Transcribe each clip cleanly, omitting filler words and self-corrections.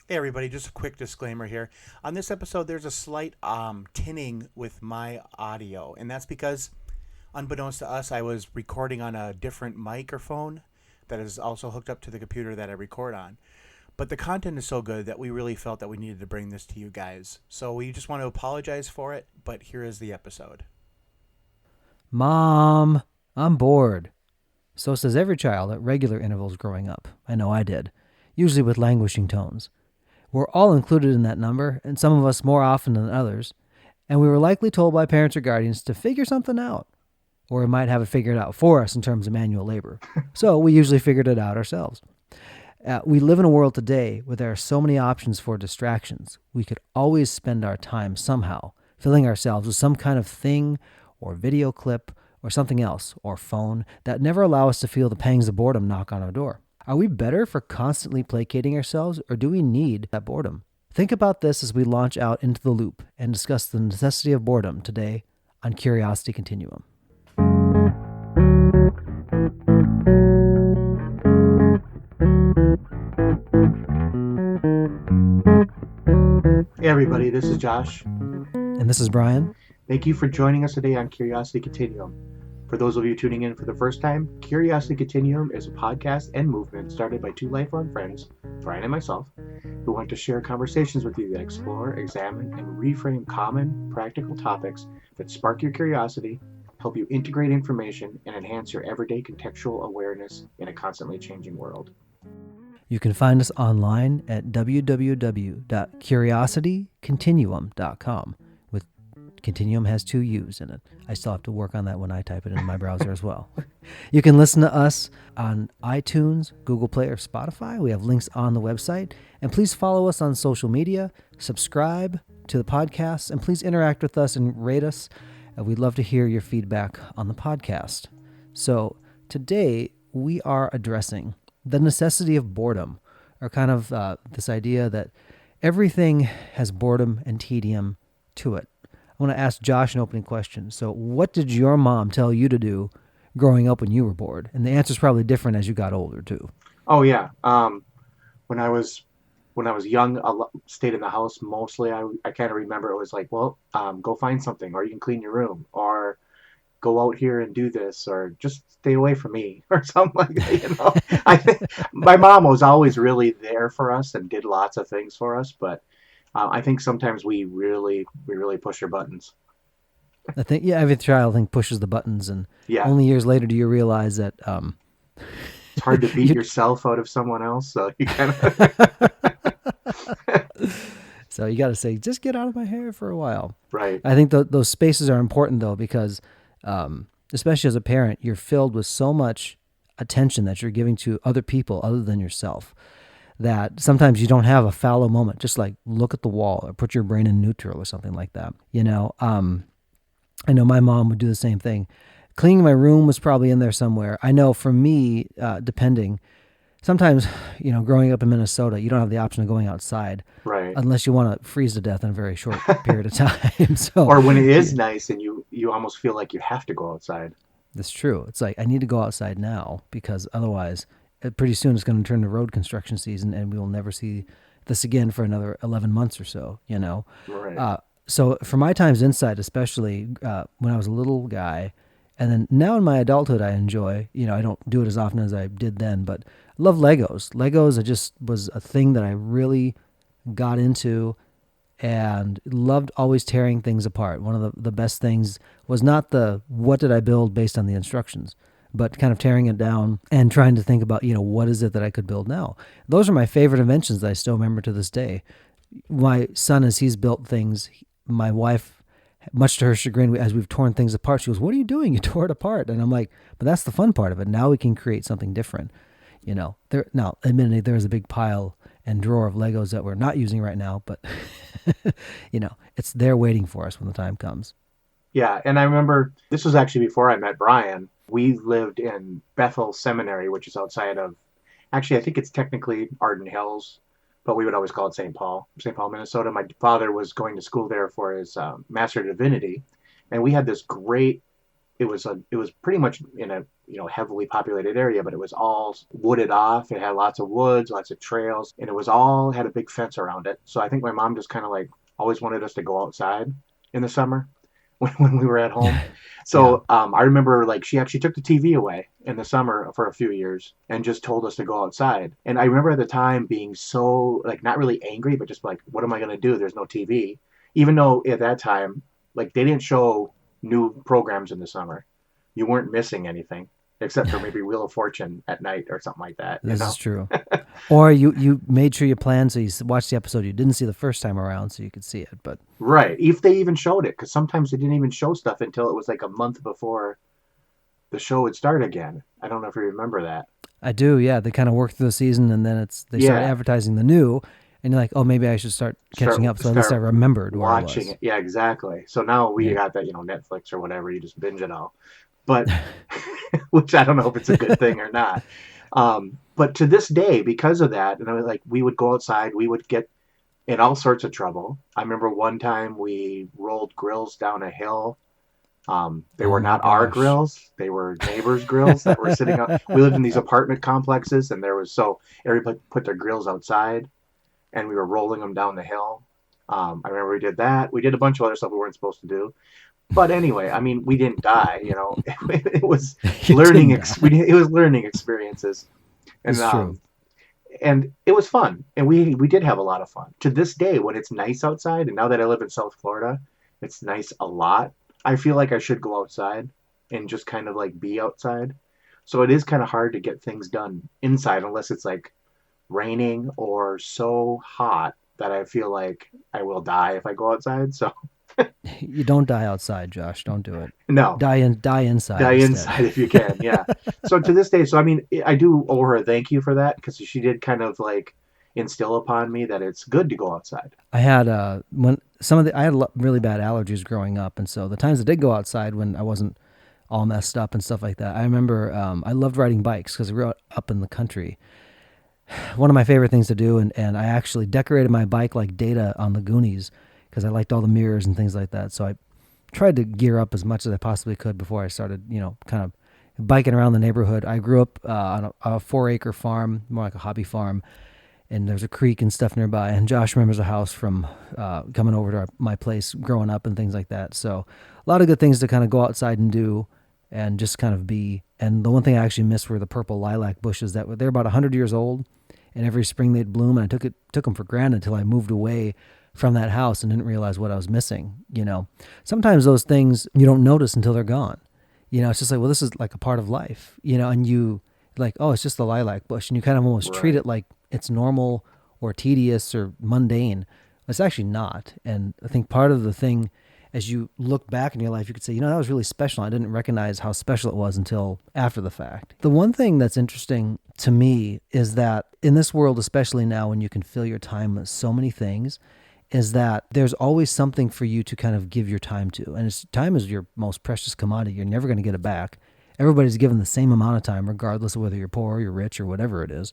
Hey everybody, just a quick disclaimer here. On this episode, there's a slight tinning with my audio, and that's because, unbeknownst to us, I was recording on a different microphone that is also hooked up to the computer that I record on. But the content is so good that we really felt that we needed to bring this to you guys. So we just want to apologize for it, but here is the episode. Mom, I'm bored. So says every child at regular intervals growing up. I know I did, usually with languishing tones. We're all included in that number, and some of us more often than others, and we were likely told by parents or guardians to figure something out, or we might have it figured out for us in terms of manual labor. So we usually figured it out ourselves. We live in a world today where there are so many options for distractions. We could always spend our time somehow filling ourselves with some kind of thing or video clip or something else or phone that never allow us to feel the pangs of boredom knock on our door. Are we better for constantly placating ourselves, or do we need that boredom? Think about this as we launch out into the loop and discuss the necessity of boredom today on Curiosity Continuum. Hey everybody, this is Josh. And this is Brian. Thank you for joining us today on Curiosity Continuum. For those of you tuning in for the first time, Curiosity Continuum is a podcast and movement started by two lifelong friends, Brian and myself, who want to share conversations with you that explore, examine, and reframe common, practical topics that spark your curiosity, help you integrate information, and enhance your everyday contextual awareness in a constantly changing world. You can find us online at www.curiositycontinuum.com. Continuum has two U's in it. I still have to work on that when I type it in my browser as well. You can listen to us on iTunes, Google Play, or Spotify. We have links on the website. And please follow us on social media, subscribe to the podcast, and please interact with us and rate us. We'd love to hear your feedback on the podcast. So today we are addressing the necessity of boredom, or kind of this idea that everything has boredom and tedium to it. I want to ask Josh an opening question. So what did your mom tell you to do growing up when you were bored? And the answer is probably different as you got older too. Oh yeah. When I was young, stayed in the house mostly. I kind of remember it was like, well, go find something, or you can clean your room, or go out here and do this, or just stay away from me, or something like that. I think my mom was always really there for us and did lots of things for us, but I think sometimes we really push her buttons. I think, yeah, every child pushes the buttons, and Yeah, only years later do you realize that it's hard to beat you, yourself out of someone else, so you kind of so you got to say, just get out of my hair for a while. right. I think those spaces are important though, because especially as a parent, you're filled with so much attention that you're giving to other people other than yourself, that sometimes you don't have a fallow moment. Just like look at the wall or put your brain in neutral or something like that. I know my mom would do the same thing. Cleaning my room was probably in there somewhere. I know for me, depending, sometimes, growing up in Minnesota, you don't have the option of going outside Right. unless you want to freeze to death in a very short period of time. So Or when it is nice and you almost feel like you have to go outside. that's true. It's like, I need to go outside now, because otherwise pretty soon it's going to turn to road construction season and we will never see this again for another 11 months or so. Right. So for my times inside, especially when I was a little guy, and then now in my adulthood, I enjoy, I don't do it as often as I did then, but I love Legos. Legos, just was a thing that I really got into and loved, always tearing things apart. One of the best things was not the what did I build based on the instructions, but kind of tearing it down and trying to think about, what is it that I could build now? Those are my favorite inventions that I still remember to this day. My son, as he's built things, my wife, much to her chagrin, as we've torn things apart, she goes, "What are you doing? You tore it apart." And I'm like, "But that's the fun part of it. Now we can create something different." Now, admittedly, there's a big pile and drawer of Legos that we're not using right now, but it's there waiting for us when the time comes. Yeah, and I remember this was actually before I met Brian. We lived in Bethel Seminary, which is outside of, actually, I think it's technically Arden Hills, but we would always call it St. Paul, Minnesota. My father was going to school there for his Master of Divinity, and we had this great it was pretty much in a heavily populated area, but it was all wooded off. It had lots of woods, lots of trails, and it was all had a big fence around it. So I think my mom just kind of like always wanted us to go outside in the summer when we were at home. Yeah. So I remember like she actually took the TV away in the summer for a few years and just told us to go outside. And I remember at the time being so like not really angry, but just like, what am I going to do? There's no TV. Even though at that time, like they didn't show new programs in the summer. You weren't missing anything except for maybe Wheel of Fortune at night or something like that, you This is know? true. Or you made sure you planned so you watched the episode you didn't see the first time around so you could see it. But Right. If they even showed it, because sometimes they didn't even show stuff until it was like a month before the show would start again. I don't know if you remember that. I do, yeah. They kind of work through the season, and then they start Yeah. advertising the new, and you're like, oh, maybe I should start catching up. So at least I Start remembered where I watching was. it. Yeah, exactly. So now we Yeah. got that, Netflix or whatever, you just binge it all. But which I don't know if it's a good thing or not. But to this day, because of that, and I was like, we would go outside, we would get in all sorts of trouble. I remember one time we rolled grills down a hill. They Oh were my not our gosh. grills; they were neighbors' grills that were sitting out. We lived in these apartment complexes, and there was so everybody put their grills outside, and we were rolling them down the hill. I remember we did that. We did a bunch of other stuff we weren't supposed to do. But anyway, I mean, we didn't die. It was You learning. didn't die. It was learning experiences, and It's true. it was fun, and we did have a lot of fun. To this day, when it's nice outside, and now that I live in South Florida, it's nice a lot. I feel like I should go outside and just kind of like be outside. So it is kind of hard to get things done inside unless it's like raining or so hot that I feel like I will die if I go outside. So You don't die outside, Josh. Don't do it. no, Die inside die instead. inside if you can. Yeah. So to this day, so I mean, I do owe her a thank you for that because she did kind of like instill upon me that it's good to go outside. I had when some of the I had really bad allergies growing up, and so the times I did go outside when I wasn't all messed up and stuff like that. I remember I loved riding bikes because I grew up in the country. One of my favorite things to do, and I actually decorated my bike like Data on the Goonies because I liked all the mirrors and things like that. So I tried to gear up as much as I possibly could before I started, kind of biking around the neighborhood. I grew up on a 4 acre farm, more like a hobby farm, and there's a creek and stuff nearby. And Josh remembers a house from coming over to my place growing up and things like that. So a lot of good things to kind of go outside and do and just kind of be. And the one thing I actually missed were the purple lilac bushes that they're about 100 years old, and every spring they'd bloom. And I took them for granted until I moved away from that house and didn't realize what I was missing. Sometimes those things you don't notice until they're gone. It's just like, well, this is like a part of life. And you like, oh, it's just the lilac bush, and you kind of almost treat Right. it like it's normal or tedious or mundane. It's actually not. And I think part of the thing, as you look back in your life, you could say, that was really special. I didn't recognize how special it was until after the fact. The one thing that's interesting to me is that in this world, especially now when you can fill your time with so many things, is that there's always something for you to kind of give your time to. And time is your most precious commodity. You're never going to get it back. Everybody's given the same amount of time, regardless of whether you're poor or you're rich or whatever it is.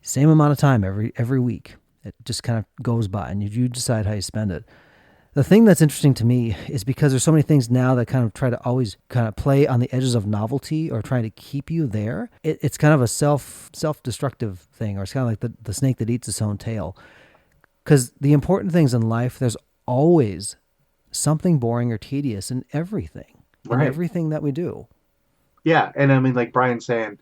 Same amount of time every week. It just kind of goes by, and you decide how you spend it. The thing that's interesting to me is because there's so many things now that kind of try to always kind of play on the edges of novelty or trying to keep you there. It's kind of a self-destructive thing, or it's kind of like the snake that eats its own tail. Because the important things in life, there's always something boring or tedious in Right. everything that we do. Yeah. And I mean, like Brian's saying,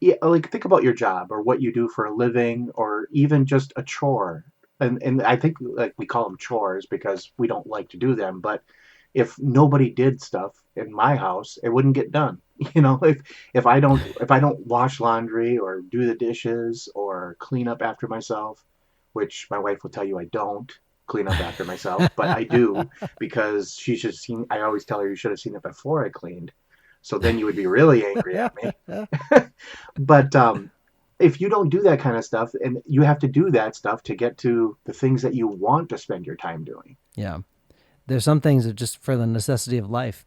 yeah, like think about your job or what you do for a living or even just a chore. And I think like we call them chores because we don't like to do them, but if nobody did stuff in my house, it wouldn't get done. If I don't wash laundry or do the dishes or clean up after myself, which my wife will tell you I don't clean up after myself, but I do because she should have seen. I always tell her you should have seen it before I cleaned, so then you would be really angry at me. But if you don't do that kind of stuff, and you have to do that stuff to get to the things that you want to spend your time doing. Yeah. There's some things that just for the necessity of life.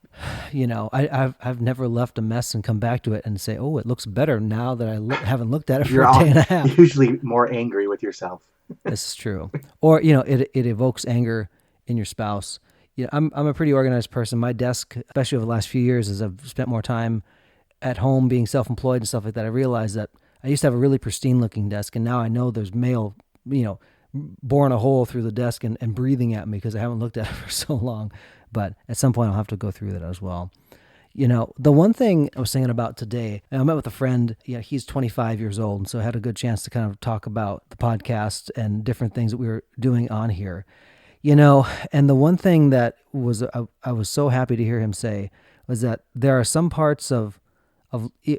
I've never left a mess and come back to it and say, oh, it looks better now that haven't looked at it for You're a all day and a half. usually more angry with yourself. This is true. Or, it evokes anger in your spouse. I'm a pretty organized person. My desk, especially over the last few years, as I've spent more time at home being self-employed and stuff like that, I realized that I used to have a really pristine looking desk, and now I know there's mail, you know, boring a hole through the desk and breathing at me because I haven't looked at it for so long. But at some point, I'll have to go through that as well. The one thing I was thinking about today, and I met with a friend, he's 25 years old. And so I had a good chance to kind of talk about the podcast and different things that we were doing on here. And the one thing that I was so happy to hear him say was that there are some parts of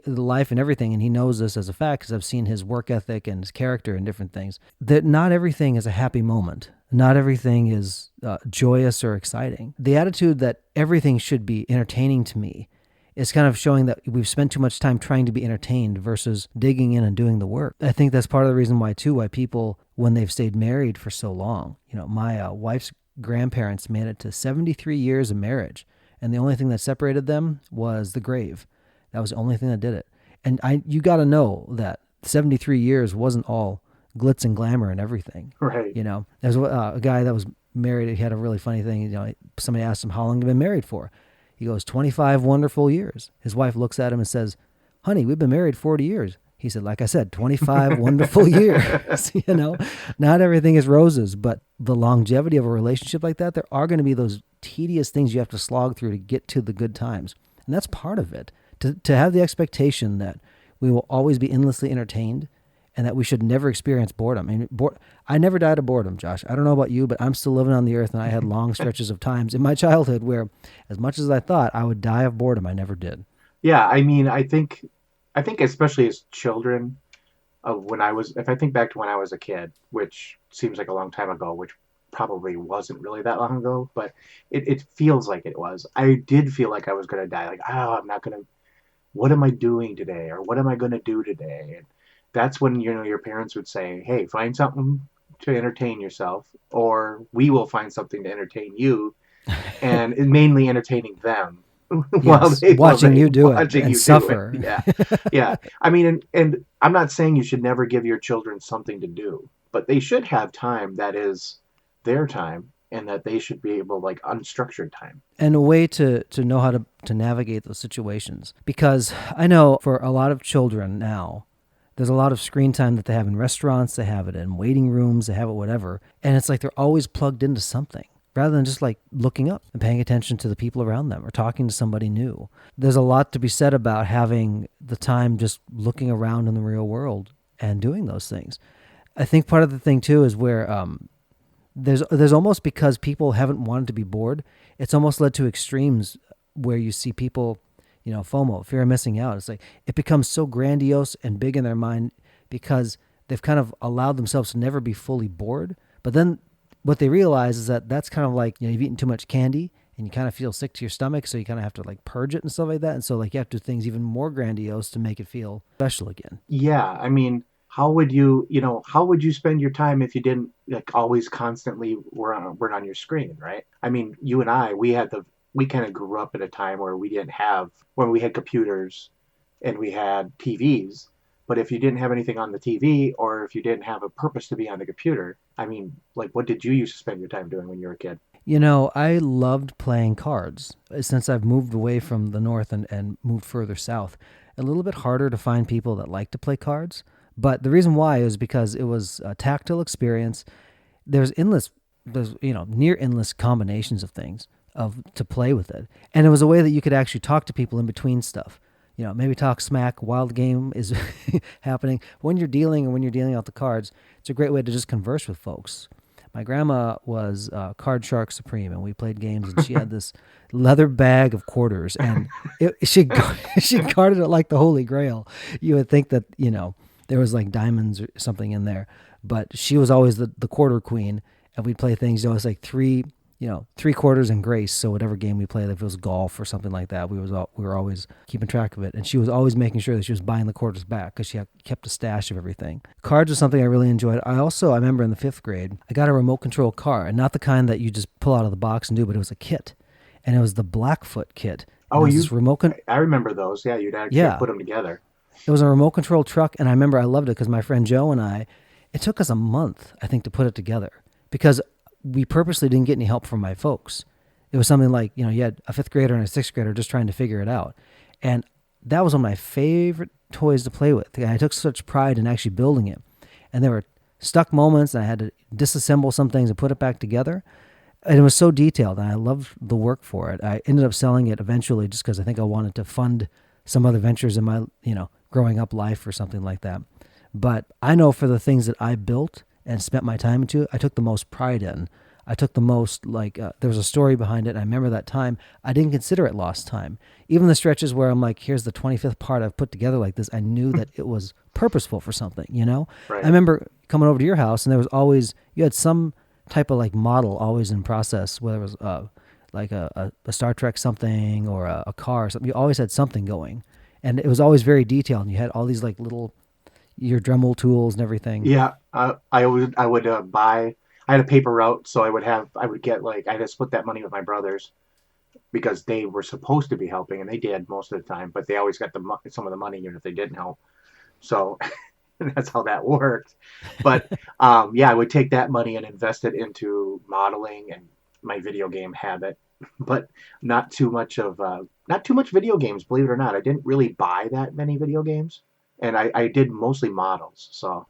life and everything, and he knows this as a fact because I've seen his work ethic and his character and different things, that not everything is a happy moment. Not everything is joyous or exciting. The attitude that everything should be entertaining to me is kind of showing that we've spent too much time trying to be entertained versus digging in and doing the work. I think that's part of the reason why people, when they've stayed married for so long, my wife's grandparents made it to 73 years of marriage, and the only thing that separated them was the grave. That was the only thing that did it. And you got to know that 73 years wasn't all glitz and glamour and everything. Right. There's a guy that was married. He had a really funny thing. Somebody asked him how long he'd been married for. He goes, 25 wonderful years. His wife looks at him and says, honey, we've been married 40 years. He said, like I said, 25 wonderful years. Not everything is roses, but the longevity of a relationship like that, there are going to be those tedious things you have to slog through to get to the good times. And that's part of it. To have the expectation that we will always be endlessly entertained and that we should never experience boredom. I mean, I never died of boredom, Josh. I don't know about you, but I'm still living on the earth, and I had long stretches of times in my childhood where, as much as I thought I would die of boredom, I never did. Yeah, I mean, I think especially as children, if I think back to when I was a kid, which seems like a long time ago, which probably wasn't really that long ago, but it feels like it was. I did feel like I was going to die. Like, I'm not going to, what am I doing today? Or what am I going to do today? And that's when, your parents would say, hey, find something to entertain yourself, or we will find something to entertain you, and mainly entertaining them Yes, watching you do it and suffer. Yeah, yeah. I mean, and I'm not saying you should never give your children something to do, but they should have time that is their time, and that they should be able, like, unstructured time. And a way to know how to navigate those situations. Because I know for a lot of children now, there's a lot of screen time that they have in restaurants, they have it in waiting rooms, they have it whatever. And it's like they're always plugged into something rather than just like looking up and paying attention to the people around them or talking to somebody new. There's a lot to be said about having the time just looking around in the real world and doing those things. I think part of the thing too is where there's almost, because people haven't wanted to be bored, it's almost led to extremes where you see people, FOMO, fear of missing out. It's like it becomes so grandiose and big in their mind because they've kind of allowed themselves to never be fully bored. But then what they realize is that that's kind of like, you've eaten too much candy and you kind of feel sick to your stomach, so you kind of have to like purge it and stuff like that. And so like you have to do things even more grandiose to make it feel special again. Yeah, I mean, how would you spend your time if you didn't, like, always constantly were on your screen, right? I mean, you and I, we kind of grew up at a time where when we had computers and we had TVs, but if you didn't have anything on the TV, or if you didn't have a purpose to be on the computer, I mean, like, what did you used to spend your time doing when you were a kid? I loved playing cards. Since I've moved away from the north and moved further south, a little bit harder to find people that like to play cards. But the reason why is because it was a tactile experience. There's near endless combinations of things to play with it. And it was a way that you could actually talk to people in between stuff. Maybe talk smack while the game is happening. When you're dealing out the cards, it's a great way to just converse with folks. My grandma was Card Shark Supreme, and we played games, and she had this leather bag of quarters, and she guarded it like the Holy Grail. You would think that, there was like diamonds or something in there, but she was always the quarter queen, and we'd play things, it was like three quarters and grace. So whatever game we played, if it was golf or something like that, we were always keeping track of it. And she was always making sure that she was buying the quarters back because she kept a stash of everything. Cards was something I really enjoyed. I remember in the 5th grade, I got a remote control car, and not the kind that you just pull out of the box and do, but it was a kit. And it was the Blackfoot kit. Oh, I remember those. Yeah, you'd actually put them together. It was a remote control truck, and I remember I loved it because my friend Joe and it took us a month, I think, to put it together because we purposely didn't get any help from my folks. It was something like, you had a fifth grader and a sixth grader just trying to figure it out. And that was one of my favorite toys to play with. And I took such pride in actually building it. And there were stuck moments, and I had to disassemble some things and put it back together. And it was so detailed, and I loved the work for it. I ended up selling it eventually just because I think I wanted to fund some other ventures in my, growing up life or something like that. But I know for the things that I built and spent my time into, I took the most pride in. I took the most, there was a story behind it. And I remember that time, I didn't consider it lost time. Even the stretches where I'm like, here's the 25th part I've put together like this, I knew that it was purposeful for something. I Right. remember coming over to your house, and there was always, you had some type of like model always in process, whether it was like a Star Trek something or a car or something. You always had something going. And it was always very detailed. And you had all these like little, your Dremel tools and everything. Yeah, I would buy. I had a paper route, so I would get like I had to split that money with my brothers because they were supposed to be helping, and they did most of the time, but they always got some of the money even if they didn't help. So that's how that worked. But yeah, I would take that money and invest it into modeling and my video game habit, but not too much video games. Believe it or not, I didn't really buy that many video games, and I did mostly models. So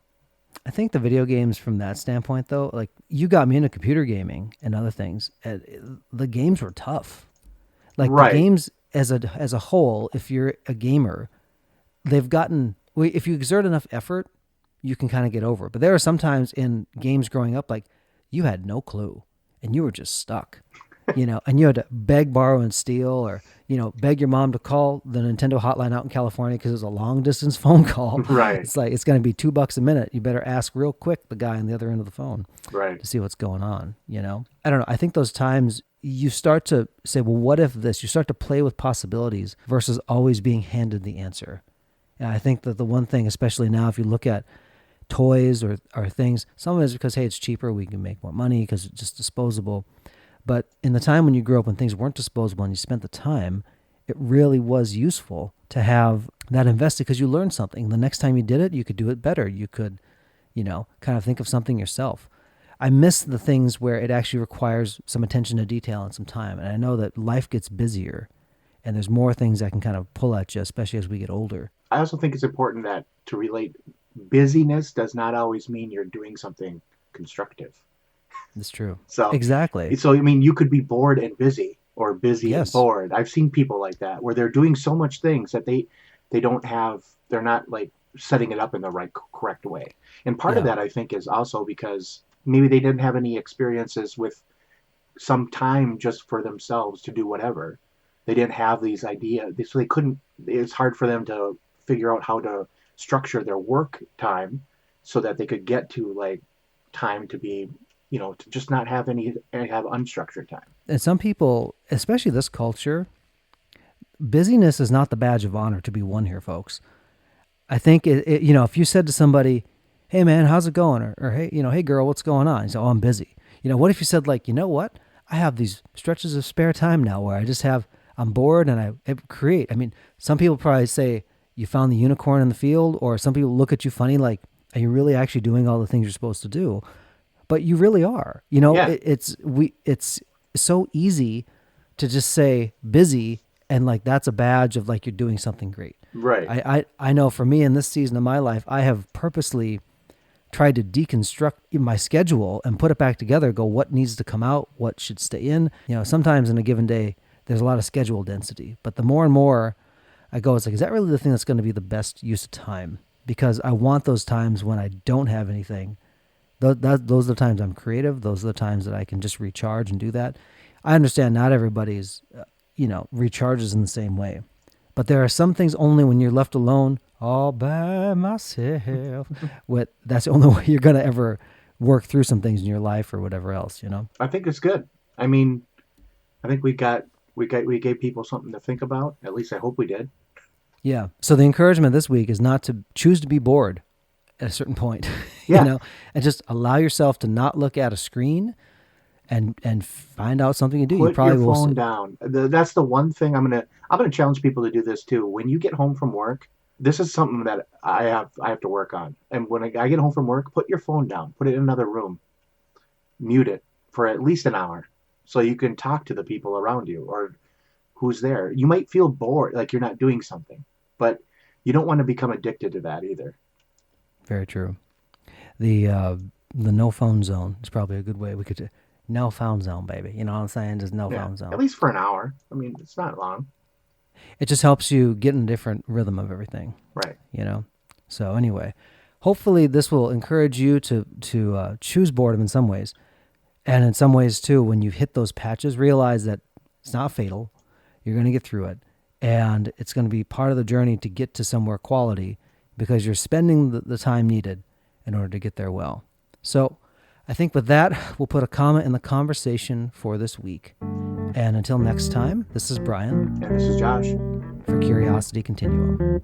I think the video games from that standpoint, though, like you got me into computer gaming and other things. The games were tough. Like the right, games as a whole, if you're a gamer, they've gotten. If you exert enough effort, you can kind of get over it. But there are sometimes in games growing up, like you had no clue and you were just stuck. And you had to beg, borrow, and steal, or beg your mom to call the Nintendo hotline out in California because it was a long distance phone call. right, It's like it's going to be $2 a minute. You better ask real quick the guy on the other end of the phone right. to see what's going on. I don't know. I think those times you start to say, well, what if this? You start to play with possibilities versus always being handed the answer. And I think that the one thing, especially now, if you look at toys or things, some of it is because, hey, it's cheaper, we can make more money because it's just disposable. But in the time when you grew up, when things weren't disposable and you spent the time, it really was useful to have that invested because you learned something. The next time you did it, you could do it better. You could, kind of think of something yourself. I miss the things where it actually requires some attention to detail and some time. And I know that life gets busier and there's more things that can kind of pull at you, especially as we get older. I also think it's important that to relate busyness does not always mean you're doing something constructive. It's true. So, Exactly. so I mean, you could be bored and busy, or busy and Yes. bored. I've seen people like that where they're doing so much things that they don't have. They're not like setting it up in the right correct way. And part of Yeah. that I think is also because maybe they didn't have any experiences with some time just for themselves to do whatever. They didn't have these ideas, so they couldn't. It's hard for them to figure out how to structure their work time so that they could get to like time to be, to just not have have unstructured time. And some people, especially this culture, busyness is not the badge of honor to be won here, folks. I think if you said to somebody, "Hey man, how's it going?" or "Hey, hey girl, what's going on?" You say, "Oh, I'm busy." What if you said like, "You know what? I have these stretches of spare time now where I'm bored and I create." I mean, some people probably say you found the unicorn in the field, or some people look at you funny like, "Are you really actually doing all the things you're supposed to do?" But you really are. Yeah, It's so easy to just say busy, and like that's a badge of like you're doing something great. right, I know for me in this season of my life, I have purposely tried to deconstruct my schedule and put it back together, go what needs to come out, what should stay in. Sometimes in a given day, there's a lot of schedule density, but the more and more I go, it's like, is that really the thing that's going to be the best use of time? Because I want those times when I don't have anything. Those are the times I'm creative. Those are the times that I can just recharge and do that. I understand not everybody's, recharges in the same way. But there are some things only when you're left alone all by myself. That's the only way you're going to ever work through some things in your life or whatever else. I think it's good. I mean, I think we gave people something to think about. At least I hope we did. Yeah. So the encouragement this week is not to choose to be bored at a certain point, Yeah, and just allow yourself to not look at a screen and find out something to do. You put your probably will. phone down. That's the one thing I'm gonna challenge people to do this too. When you get home from work, this is something that I have to work on. And when I get home from work, put your phone down, put it in another room, mute it for at least an hour, so you can talk to the people around you or who's there. You might feel bored, like you're not doing something, but you don't want to become addicted to that either. Very true. The uh, the no phone zone is probably a good way we could do. No phone zone, baby. You know what I'm saying? Just no Yeah, phone at zone. least for an hour. I mean, it's not long. It just helps you get in a different rhythm of everything. Right. You know. So anyway, hopefully this will encourage you to choose boredom in some ways, and in some ways too. When you hit those patches, realize that it's not fatal. You're going to get through it, and it's going to be part of the journey to get to somewhere quality because you're spending the time needed in order to get there well. So I think with that, we'll put a comma in the conversation for this week. And until next time, this is Brian And this is Josh. for Curiosity Continuum.